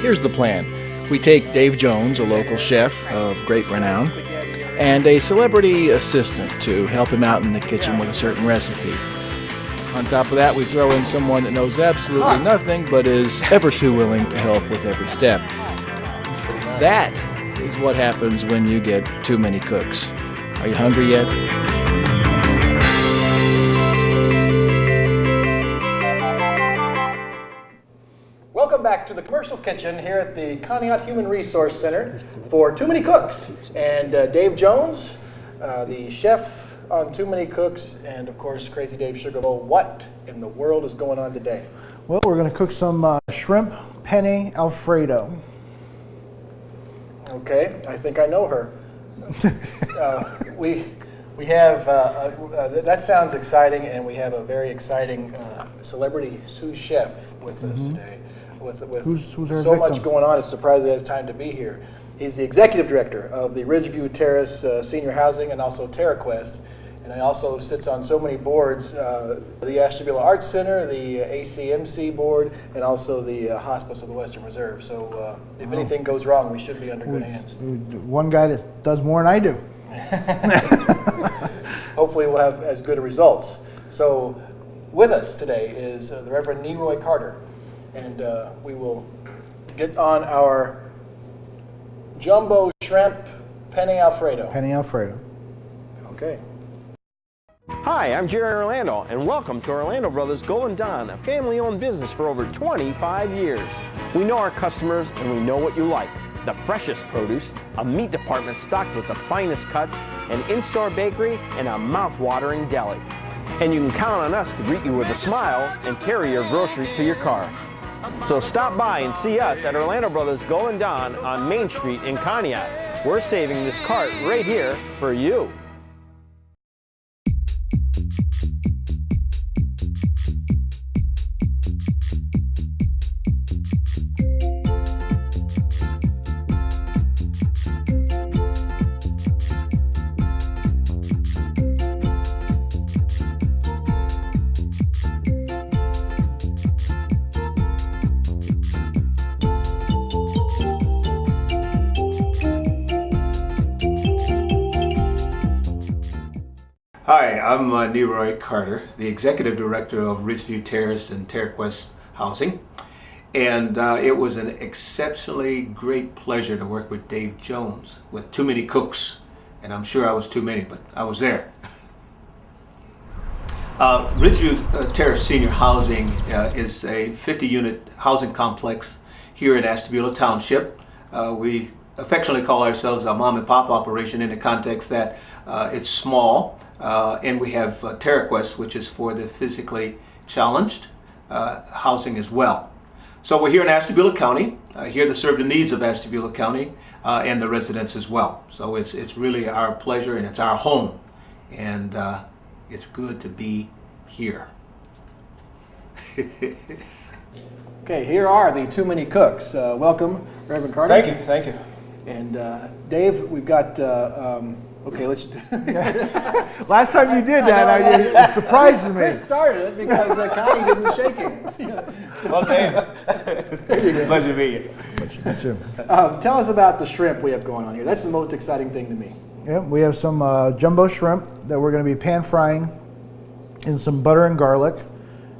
Here's the plan. We take Dave Jones, a local chef of great renown, and a celebrity assistant to help him out in the kitchen with a certain recipe. On top of that, we throw in someone that knows absolutely nothing but is ever too willing to help with every step. That is what happens when you get too many cooks. Are you hungry yet? Welcome back to the commercial kitchen here at the Conneaut Human Resource Center for Too Many Cooks. And Dave Jones, the chef on Too Many Cooks, and of course Crazy Dave Sugarloaf. What in the world is going on today? Well, we're going to cook some shrimp penne Alfredo. Okay, I think I know her. We have, that sounds exciting, and we have a very exciting celebrity sous chef with us today. Who's so much going on, it's surprising he has time to be here. He's the executive director of the Ridgeview Terrace Senior Housing and also TerraQuest. And he also sits on so many boards, the Ashtabula Arts Center, the ACMC board, and also the Hospice of the Western Reserve. So if anything goes wrong, we should be under good hands. One guy that does more than I do. Hopefully we'll have as good results. So with us today is the Reverend Neroy Carter. And we will get on our jumbo shrimp penne Alfredo. Penne Alfredo. Okay. Hi, I'm Jerry Orlando, and welcome to Orlando Brothers Golden Dawn, a family-owned business for over 25 years. We know our customers, and we know what you like. The freshest produce, a meat department stocked with the finest cuts, an in-store bakery, and a mouth-watering deli. And you can count on us to greet you with a smile and carry your groceries to your car. So stop by and see us at Orlando Brothers Golden Dawn on Main Street in Conneaut. We're saving this cart right here for you. Hi, I'm Neroy Carter, the Executive Director of Ridgeview Terrace and TerraQuest Housing. And it was an exceptionally great pleasure to work with Dave Jones with Too Many Cooks. And I'm sure I was too many, but I was there. Ridgeview Terrace Senior Housing is a 50-unit housing complex here in Ashtabula Township. We affectionately call ourselves a mom and pop operation in the context that it's small. And we have TerraQuest, which is for the physically challenged housing as well. So we're here in Ashtabula County, here to serve the needs of Ashtabula County and the residents as well. So it's really our pleasure and it's our home. And it's good to be here. Okay, here are the Too Many Cooks. Welcome, Reverend Carter. Thank you, thank you. And Dave, we've got, okay, let's... Last time you did that, it surprises me. Chris started it because Connie didn't shake it. Well, Dave, pleasure to be here. Tell us about the shrimp we have going on here. That's the most exciting thing to me. Yeah, we have some jumbo shrimp that we're going to be pan frying in some butter and garlic.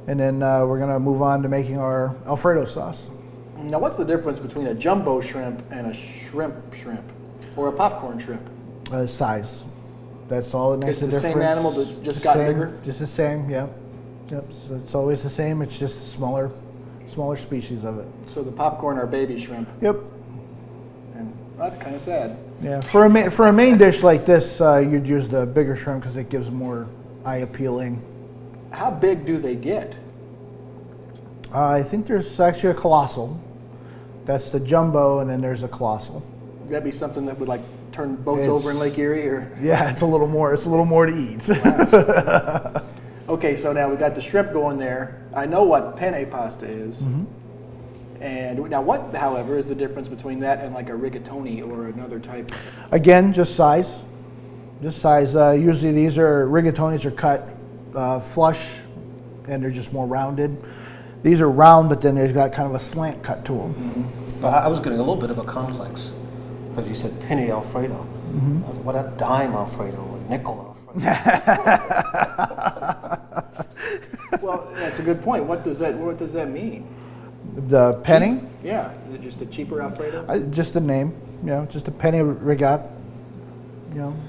And then we're going to move on to making our Alfredo sauce. Now, what's the difference between a jumbo shrimp and a shrimp or a popcorn shrimp? Size. That's all that makes the difference. Same animal that's just got bigger? Just the same, yeah. Yep, so it's always the same. It's just a smaller species of it. So the popcorn are baby shrimp. Yep. And that's kind of sad. Yeah, for a main dish like this, you'd use the bigger shrimp because it gives more eye appealing. How big do they get? I think there's actually a colossal. That's the jumbo, and then there's a colossal. Would that be something that would like turn boats over in Lake Erie, or? Yeah, it's a little more to eat. Wow. Okay, so now we've got the shrimp going there. I know what penne pasta is. Mm-hmm. And now what, however, is the difference between that and like a rigatoni or another type? Again, just size. Just size. Usually these rigatonis are cut flush, and they're just more rounded. These are round, but then they've got kind of a slant cut to them. Mm-hmm. Well, I was getting a little bit of a complex because you said penny Alfredo. I was like, what a dime Alfredo or nickel Alfredo. Well, that's a good point. What does that mean? The penny? Yeah. Is it just a cheaper Alfredo? Just the name. Just a penny regat.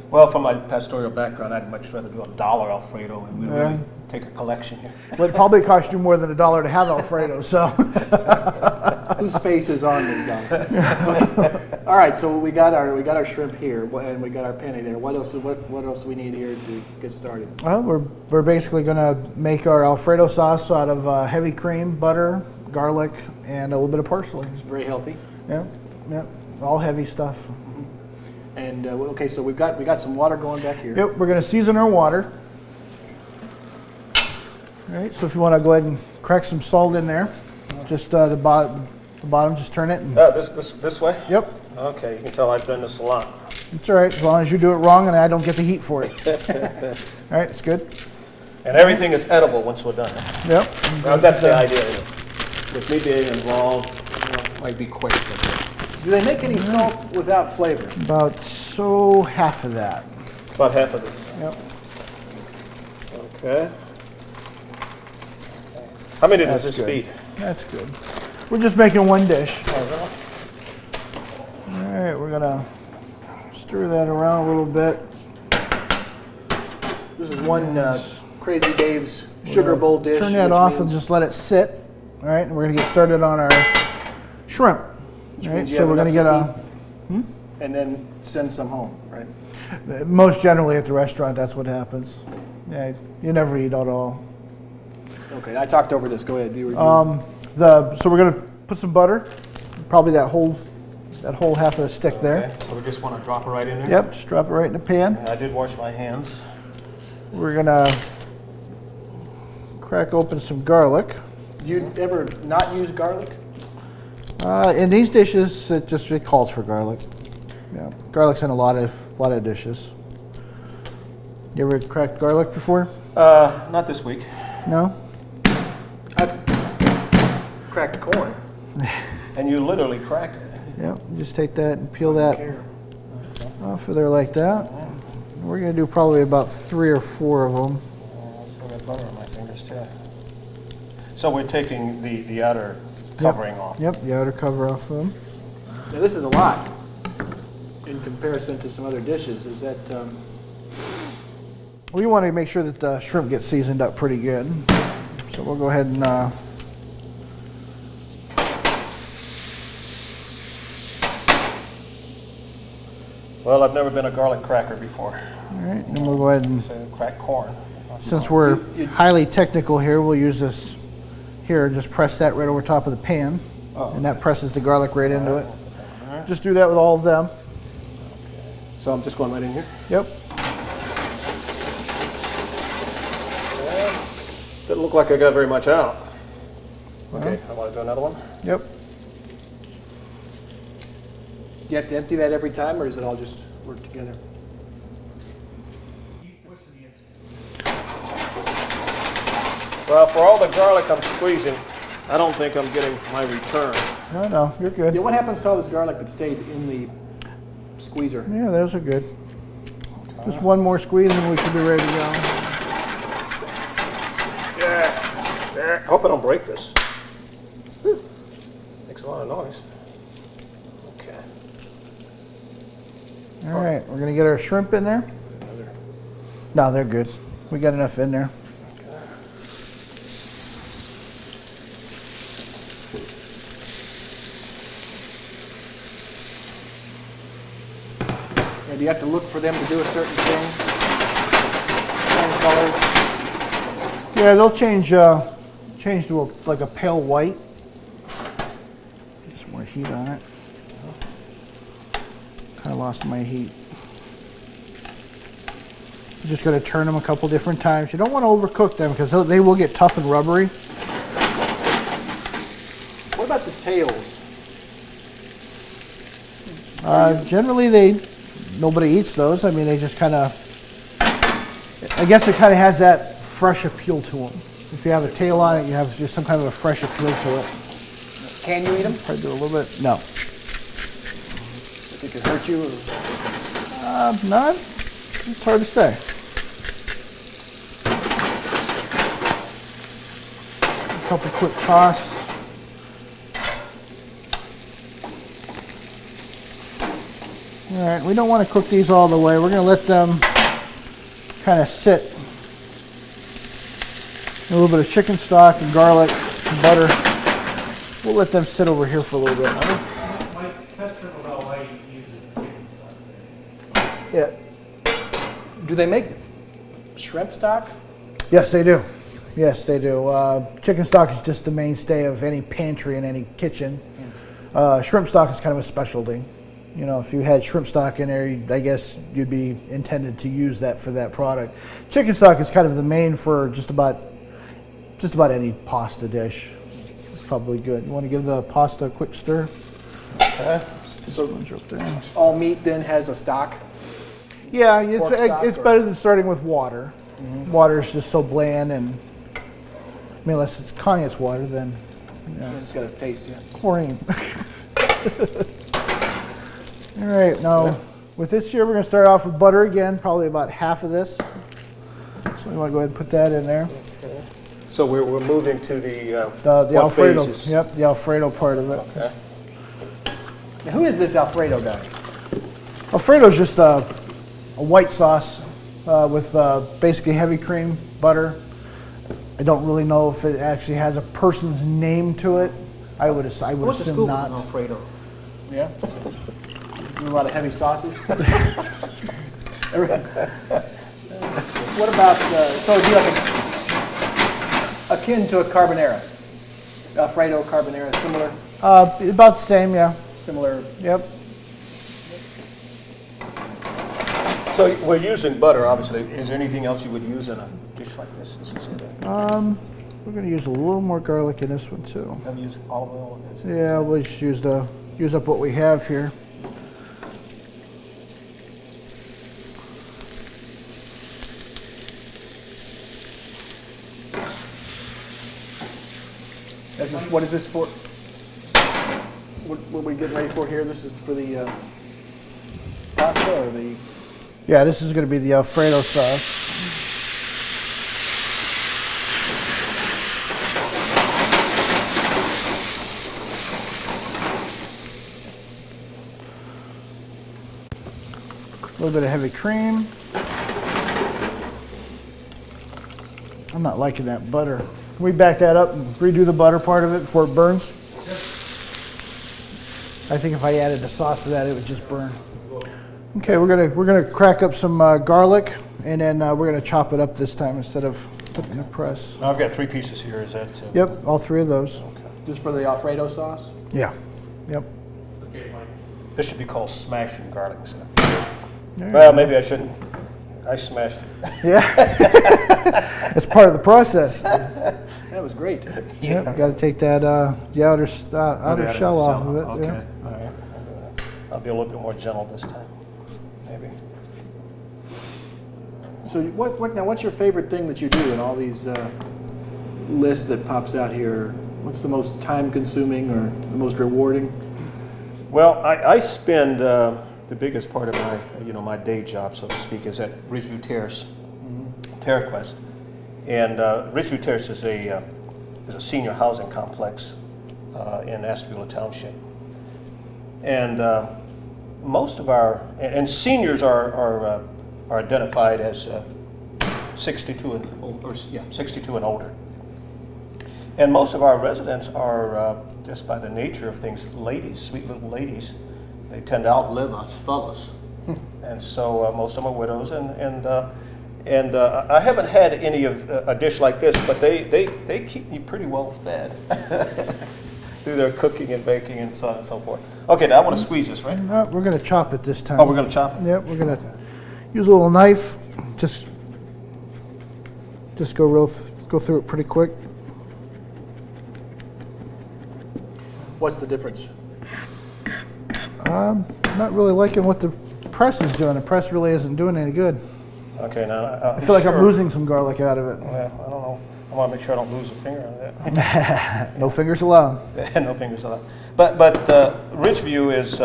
Well, from my pastoral background, I'd much rather do a dollar Alfredo and we really take a collection here. Well, it probably cost you more than $1 to have Alfredo, so. Whose face is on this guy? All right, so we got our shrimp here, and we got our penny there. What else do we need here to get started? Well, we're basically going to make our Alfredo sauce out of heavy cream, butter, garlic, and a little bit of parsley. It's very healthy. Yeah, all heavy stuff. And okay, so we got some water going back here. Yep, we're going to season our water. All right, so if you want to go ahead and crack some salt in there, just the bottom, just turn it. And, this way? Yep. Okay, you can tell I've done this a lot. It's all right, as long as you do it wrong and I don't get the heat for it. All right, it's good. And everything is edible once we're done. Yep. Now, that's the idea. With me being involved, might be quick. Do they make any salt without flavor? About half of that. About half of this. Yep. Okay. How many does That's this good. feed? That's good. We're just making one dish. Oh, All right, we're gonna stir that around a little bit. This is one Crazy Dave's sugar bowl dish. Turn that off and just let it sit. All right, and we're gonna get started on our shrimp. All right, so we're gonna get and then send some home, right? Most generally at the restaurant, that's what happens. Yeah, you never eat at all. Okay, I talked over this. Go ahead. So we're gonna put some butter, probably that whole half of the stick there. Okay, so we just want to drop it right in there? Yep, just drop it right in the pan. I did wash my hands. We're gonna crack open some garlic. You ever not use garlic? In these dishes, it calls for garlic. Yeah, garlic's in a lot of dishes. You ever cracked garlic before? Not this week. No. I've cracked corn. And you literally crack it. Yep. Just take that and peel that off of there like that. We're gonna do probably about 3 or 4 of them. Still got butter on my fingers too. So we're taking the outer covering off. Yep, the outer cover off of them. Now this is a lot in comparison to some other dishes. Is that? We want to make sure that the shrimp gets seasoned up pretty good. So we'll go ahead and Well, I've never been a garlic cracker before. all right, and we'll go ahead and, So crack corn. since we're highly technical here, we'll use this here and just press that right over top of the pan. And that presses the garlic right into it. Just do that with all of them. So I'm just going right in here? Yep. Didn't look like I got very much out. Okay, I want to do another one. Yep. You have to empty that every time, or does it all just work together? Well, for all the garlic I'm squeezing, I don't think I'm getting my return. No, you're good. Yeah. What happens to all this garlic that stays in the squeezer? Yeah, those are good. Just one more squeeze and we should be ready to go. Yeah. I hope I don't break this. Whew. Makes a lot of noise. Okay. All right, we're gonna get our shrimp in there. No, they're good. We got enough in there. And do you have to look for them to do a certain thing? Same colors? Yeah, they'll change to like a pale white. Get some more heat on it. Kind of lost my heat. You just got to turn them a couple different times. You don't want to overcook them because they will get tough and rubbery. What about the tails? Generally, nobody eats those. I mean, they just kind of. I guess it kind of has that fresh appeal to them. If you have a tail on it, you have just some kind of a fresh appeal to it. Can you eat them? Probably do a little bit. No. If it could hurt you? None. It's hard to say. A couple quick toss. All right, we don't want to cook these all the way. We're going to let them kind of sit. A little bit of chicken stock and garlic and butter. We'll let them sit over here for a little bit. Yeah. Do they make shrimp stock? Yes, they do. Yes, they do. Chicken stock is just the mainstay of any pantry in any kitchen. Shrimp stock is kind of a specialty. You know, if you had shrimp stock in there, I guess you'd be intended to use that for that product. Chicken stock is kind of the main for just about any pasta dish. It's probably good. You want to give the pasta a quick stir? Okay. So all meat then has a stock? Yeah, it's better than starting with water. Mm-hmm. Water is just so bland, and I mean, unless it's Kanye's water, then it's got a taste, yeah. Chlorine. All right, now with this here, we're going to start off with butter again, probably about half of this. So we want to go ahead and put that in there. Okay. So we're moving to the Alfredo. phases? Yep, the Alfredo part of it. Okay. Now, who is this Alfredo guy? Alfredo is just a white sauce with basically heavy cream, butter. I don't really know if it actually has a person's name to it. I would assume not. Alfredo. Yeah. A lot of heavy sauces. What about, so do you like akin to a carbonara? Alfredo, carbonara, similar? About the same, yeah. Similar. Yep. So we're using butter, obviously. Is there anything else you would use in a dish like this? We're going to use a little more garlic in this one too. Have you used olive oil? Yeah, we'll just use up what we have here. What is this for? What are we getting ready for here? This is for the pasta or the... Yeah, this is going to be the Alfredo sauce. A little bit of heavy cream. I'm not liking that butter. Can we back that up and redo the butter part of it before it burns? I think if I added the sauce to that, it would just burn. Okay, we're gonna crack up some garlic, and then we're gonna chop it up this time instead of putting in the press. Now I've got 3 pieces here. Is that? Yep, all 3 of those. Okay. Just for the Alfredo sauce? Yeah. Yep. Okay, Mike. This should be called smashing garlic. So. Well, maybe I shouldn't. I smashed it. Yeah. It's part of the process. That was great. Yeah. Yep, got to take that the outer shell off of it. Okay. Yeah. All right. I'll be a little bit more gentle this time. Maybe. So what's your favorite thing that you do in all these lists that pops out here? What's the most time-consuming or the most rewarding? Well, I spend the biggest part of my day job, so to speak, is at Ridgeview Terrace, TerraQuest, and Ridgeview Terrace is a senior housing complex in Ashtabula Township, and most of our seniors are identified as 62 and 62 and older, and most of our residents are just by the nature of things, ladies, sweet little ladies. They tend to outlive us fellas, and so most of them are widows. And I haven't had any of a dish like this, but they keep me pretty well fed through their cooking and baking and so on and so forth. Okay, now I want to squeeze this, right? No, we're going to chop it this time. Oh, we're going to chop it. Yep, we're going to use a little knife. Just go through it pretty quick. What's the difference? Not really liking what the press is doing. The press really isn't doing any good. Okay, now I feel like I'm losing some garlic out of it. Well, I don't know. I want to make sure I don't lose a finger on that. No fingers allowed. No fingers allowed. But Ridgeview is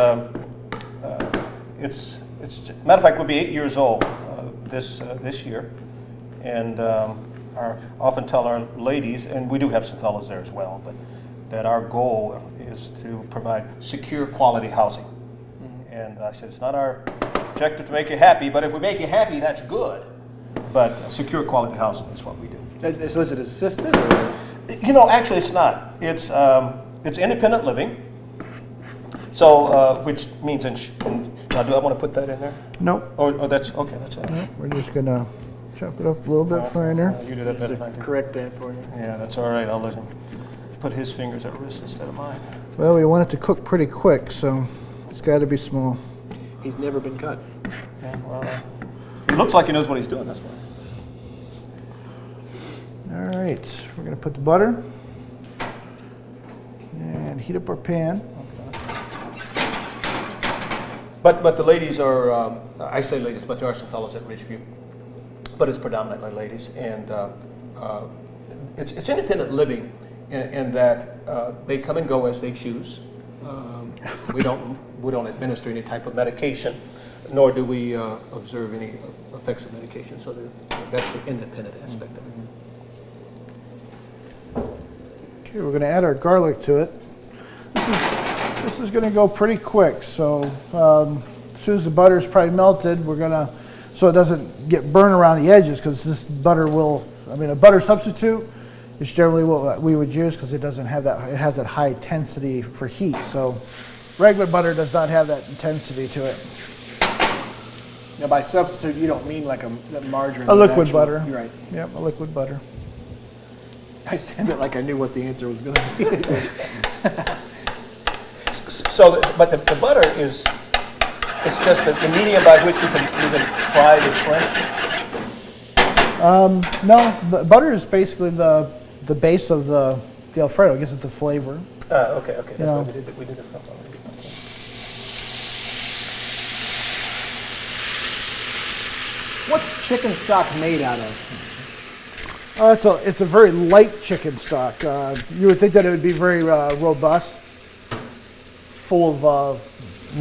it's matter of fact we'll be 8 years old this year, and I often tell our ladies, and we do have some fellows there as well, but that our goal is to provide secure, quality housing. And I said it's not our objective to make you happy, but if we make you happy, that's good. But secure, quality housing is what we do. So is it assisted? Or? You know, actually, it's not. It's independent living. So, which means now, do I want to put that in there? Nope. Oh, that's okay. That's all right. Nope. We're just gonna chop it up a little bit finer. You do that better than I do. Correct that for you. Yeah, that's all right. I'll let him put his fingers at risk instead of mine. Well, we want it to cook pretty quick, so it's got to be small. He's never been cut. Yeah, well, he looks like he knows what he's doing. That's why. All right, we're gonna put the butter and heat up our pan. But the ladies are, I say ladies, but there are some fellows at Ridgeview. But it's predominantly ladies, and it's independent living in that they come and go as they choose. We don't administer any type of medication, nor do we observe any effects of medication. So that's the independent aspect of it. Okay, we're gonna add our garlic to it. This is going to go pretty quick, so as soon as the butter is probably melted, we're going to, so it doesn't get burned around the edges, because this butter will, a butter substitute is generally what we would use because it doesn't have that, it has that high intensity for heat. So regular butter does not have that intensity to it. Now, by substitute, you don't mean like a margarine. A liquid butter. You're right. Yep, a liquid butter. I said it like I knew what the answer was going to be. So, but the butter is, it's just the medium by which you can fry the shrimp? No, the butter is basically the base of the Alfredo. It gives it the flavor. Okay, that's what we did it from. What's chicken stock made out of? It's a very light chicken stock. You would think that it would be very robust, full of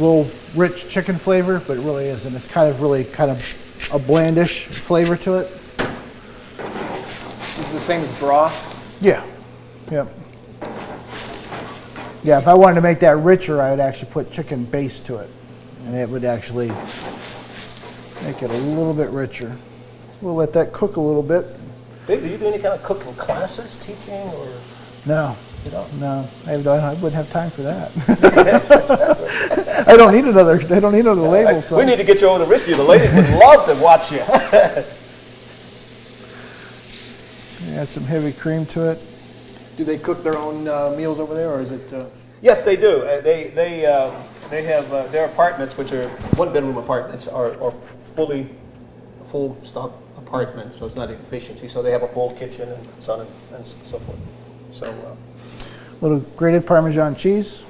real rich chicken flavor, but it really isn't. It's kind of a blandish flavor to it. Is it the same as broth? Yeah. Yep. Yeah, if I wanted to make that richer, I would actually put chicken base to it, and it would actually make it a little bit richer. We'll let that cook a little bit. Dave, do you do any kind of cooking classes, teaching, or? No. You don't? No, I wouldn't have time for that. I don't need another label. So. We need to get you over to Ridgeview. The ladies would love to watch you. Add some heavy cream to it. Do they cook their own meals over there, or is it? Yes, they do. They have their apartments, which are one-bedroom apartments, are full stock apartments, so it's not efficiency. So they have a full kitchen and so on and so forth. So. A little grated Parmesan cheese.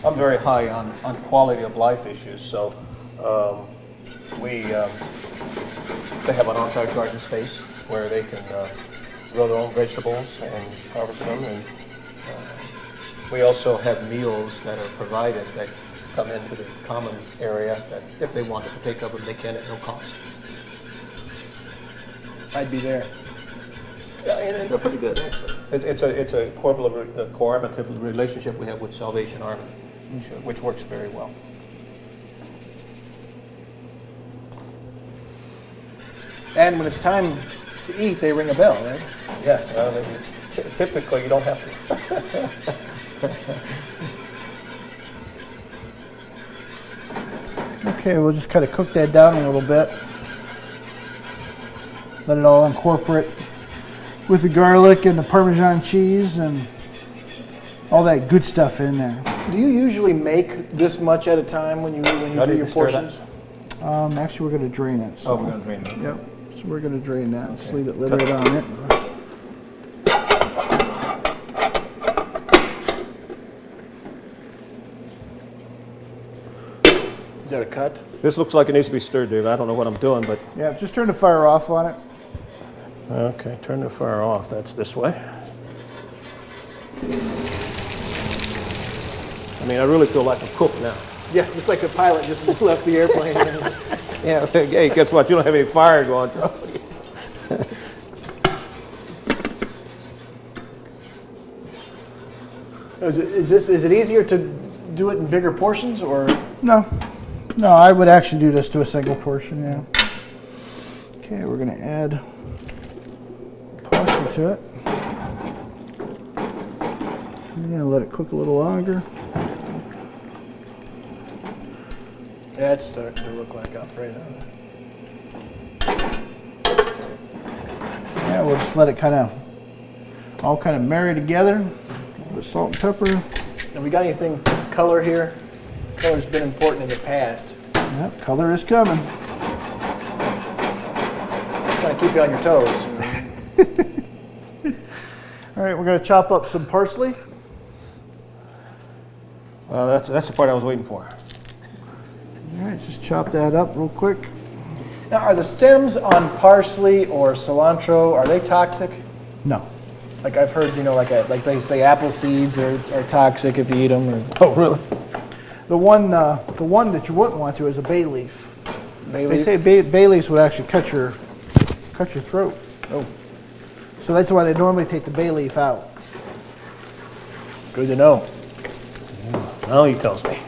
I'm very high on quality of life issues, so they have an on-site garden space where they can grow their own vegetables and harvest them, and we also have meals that are provided that come into the common area that if they wanted to take up them, they can at no cost. I'd be there. Yeah, and they're pretty good, actually. It's a cooperative relationship we have with Salvation Army, which works very well. And when it's time to eat, they ring a bell, right? Yeah, typically you don't have to. Okay, we'll just kind of cook that down a little bit. Let it all incorporate with the garlic and the Parmesan cheese and all that good stuff in there. Do you usually make this much at a time when you do your portions? Actually, we're going to drain it. So. We're going to drain it. Yep. So we're going to drain that. Okay. Just leave it lid on it. Is that a cut? This looks like it needs to be stirred, Dave. I don't know what I'm doing, but... Yeah, just turn the fire off on it. Okay, turn the fire off. That's this way. I mean, I really feel like a cook now. Yeah, just like the pilot just left the airplane. Yeah, hey, guess what? You don't have any fire going, so... Is it easier to do it in bigger portions, or? No, I would actually do this to a single portion, yeah. Okay, we're gonna add pasta to it. I'm gonna let it cook a little longer. Yeah, it's starting to look like Alfredo. Yeah, we'll just let it all kind of marry together with salt and pepper. Have we got anything color here? Color's been important in the past. Yep, color is coming. Trying to keep you on your toes. All right, we're gonna chop up some parsley. That's the part I was waiting for. All right, just chop that up real quick. Now, are the stems on parsley or cilantro, are they toxic? No. Like I've heard, like they say apple seeds are toxic if you eat them. Or, Oh, really? The one that you wouldn't want to is a bay leaf. bay They leaf? say bay leaves would actually cut your throat. Oh, So that's why they normally take the bay leaf out. good to know. Now he tells me.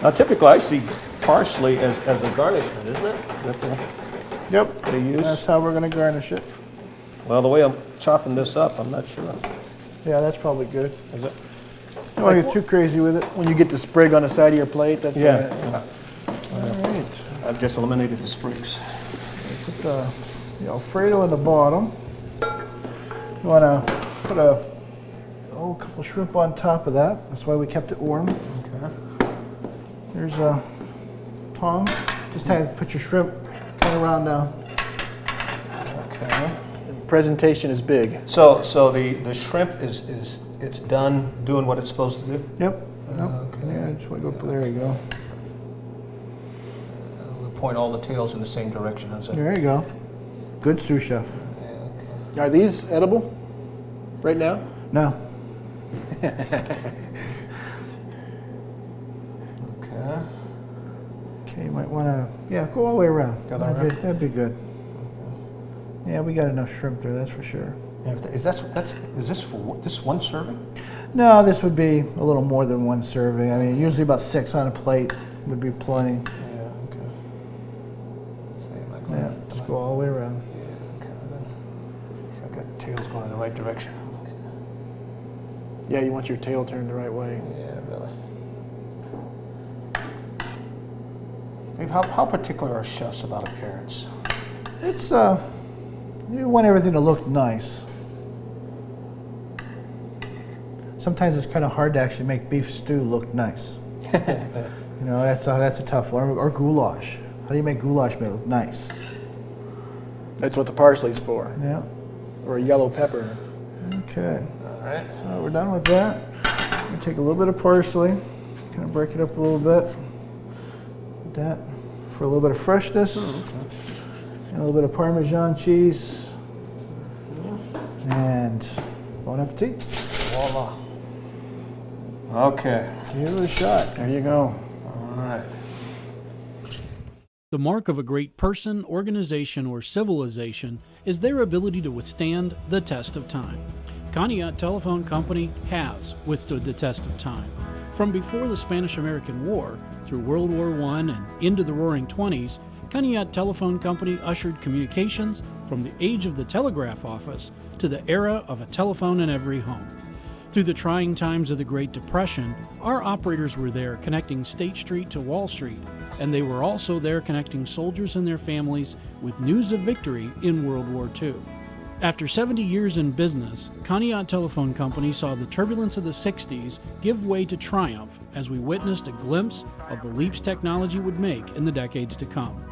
Now, typically, I see parsley as a garnishment, isn't it? Yep. They use? That's how we're going to garnish it. Well, the way I'm chopping this up, I'm not sure. Yeah, that's probably good. Is it? Don't want to get too crazy with it. When you get the sprig on the side of your plate, that's Yeah. All right. I've just eliminated the sprigs. Put the Alfredo in the bottom. You want to put a couple shrimp on top of that. That's why we kept it warm. Okay. There's a tongue. Just have to put your shrimp kind of around now. Okay. Presentation is big. So the shrimp is it's done doing what it's supposed to do? Yep. Okay. Yeah, just want to go. There you go. We'll point all the tails in the same direction. How's that? There you go. Good sous chef. Are these edible right now? No. Okay. Okay, you might want to, go all the way around. Go all the way around? That'd be good. Yeah, we got enough shrimp there, that's for sure. Yeah, is this for this one serving? No, this would be a little more than one serving. I mean, usually about 6 on a plate would be plenty. Yeah. Okay. Yeah, just go all the way around. Yeah. Okay. So I got tails going in the right direction. Okay. Yeah, you want your tail turned the right way. Yeah, really. Dave, how particular are chefs about appearance? It's you want everything to look nice. Sometimes it's kind of hard to actually make beef stew look nice. That's a tough one. Or goulash. How do you make goulash look nice? That's what the parsley's for. Yeah. Or a yellow pepper. Okay. All right. So we're done with that. I'm gonna take a little bit of parsley, kind of break it up a little bit. Put that for a little bit of freshness. And a little bit of Parmesan cheese. And bon appetit. Voila. Okay. Give it a shot. There you go. All right. The mark of a great person, organization, or civilization is their ability to withstand the test of time. Conneaut Telephone Company has withstood the test of time. From before the Spanish-American War through World War I and into the Roaring '20s, Conneaut Telephone Company ushered communications from the age of the telegraph office to the era of a telephone in every home. Through the trying times of the Great Depression, our operators were there connecting State Street to Wall Street, and they were also there connecting soldiers and their families with news of victory in World War II. After 70 years in business, Conneaut Telephone Company saw the turbulence of the 60s give way to triumph as we witnessed a glimpse of the leaps technology would make in the decades to come.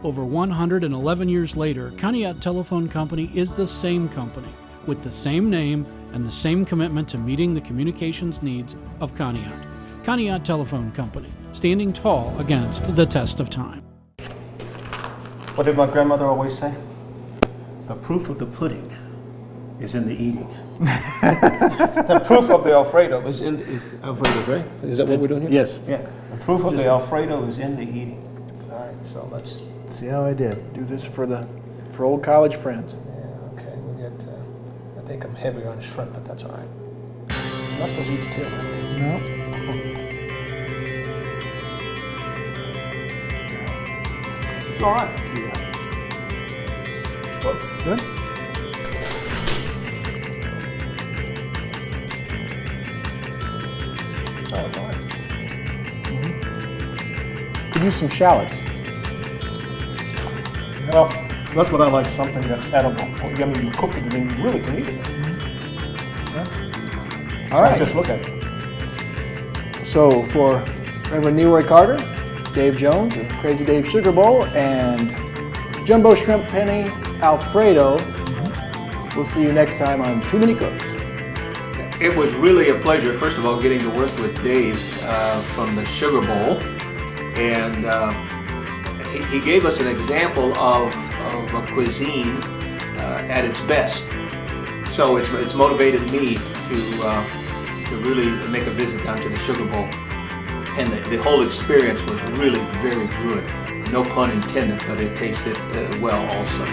Over 111 years later, Conneaut Telephone Company is the same company, with the same name and the same commitment to meeting the communications needs of Conneaut. Conneaut Telephone Company, standing tall against the test of time. What did my grandmother always say? The proof of the pudding is in the eating. The proof of the Alfredo is in the Alfredo, right? Is that what we're doing here? Yes. Yeah. The proof of the Alfredo is in the eating. All right, so let's See how I did. Do this for old college friends. Yeah, okay, we get, I think I'm heavier on shrimp, but that's all right. I'm not supposed to eat the tail, am I? No. It's all right. Good. Oh, it's all right. Could use some shallots. Well, that's what I like, something that's edible. I mean, you cook it and then you really can eat it. All right. Just look at it. So for Reverend Neroy Carter, Dave Jones, and Crazy Dave Sugar Bowl, and Jumbo Shrimp Penny Alfredo, we'll see you next time on Too Many Cooks. It was really a pleasure, first of all, getting to work with Dave from the Sugar Bowl. And he gave us an example of a cuisine at its best. So it's motivated me to really make a visit down to the Sugar Bowl. And the whole experience was really very good. No pun intended, but it tasted well also.